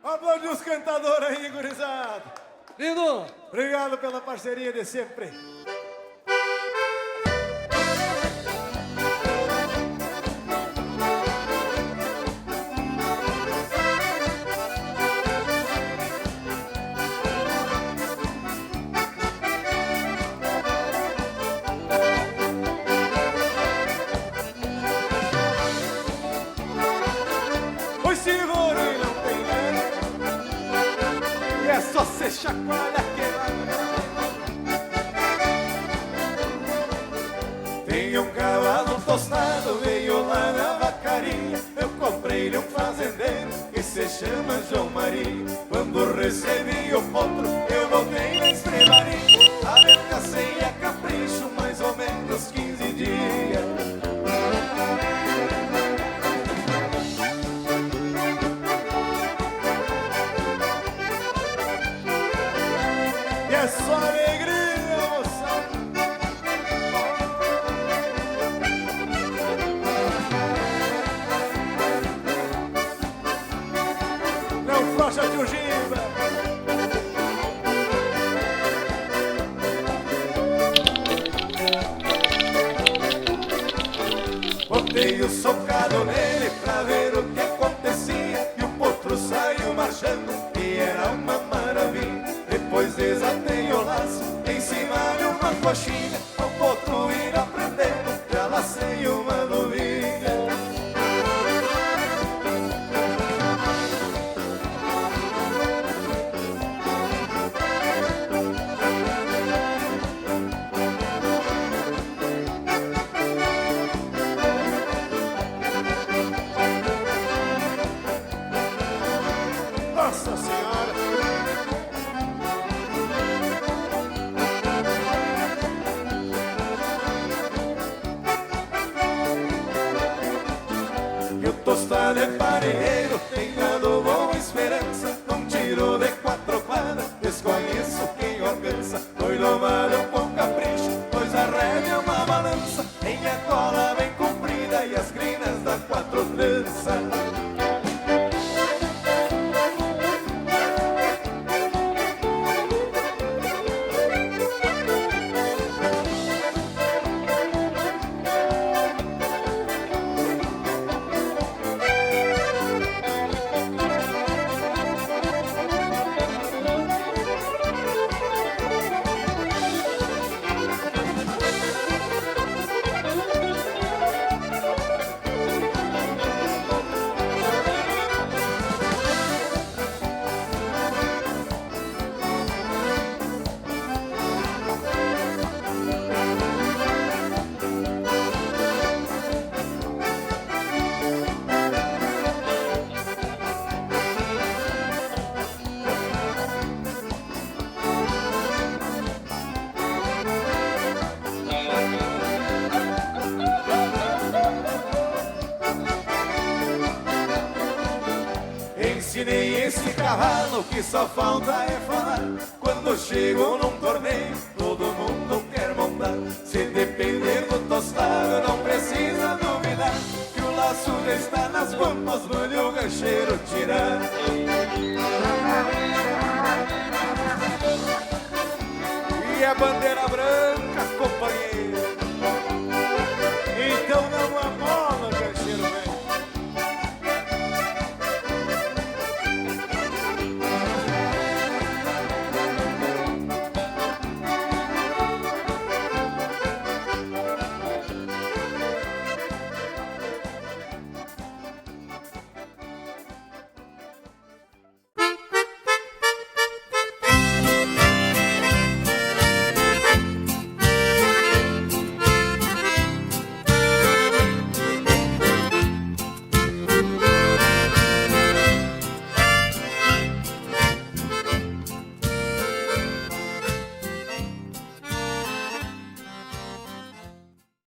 Aplaude os cantadores aí, gurizada. Lindo! Obrigado pela parceria de sempre. Oi, seguro e não tem nada. E é só cê chacoalha que vai. Tem um cavalo tostado, veio lá na vacaria. Eu comprei-lhe um fazendeiro que se chama João Maria. Quando recebi o potro, eu voltei na estrebaria. Adelgacei a capricho, mais ou menos 15 dias. E é só alegria, moçada. Não frocha tio Giba. Botei o socado nele pra ver o que acontecia. E o potro saiu marchando e era uma maravilha. Depois desatei o laço em cima de uma coxinha. O potro ir aprendendo, já lacei uma novilha. Nossa Senhora! E o tostado é pareiro, tem dado boa esperança. Num tiro de 4 quadras, desconheço quem alcança. Foi domado com capricho, pois a rédea é uma balança. Tem a cola bem comprida e as crinas da 4 tranças. Ensinei esse cavalo que só falta é falar. Quando chego num torneio, todo mundo quer montar. Se depender do tostado, não precisa duvidar que o laço já está nas guampas, mande o gancheiro tirar.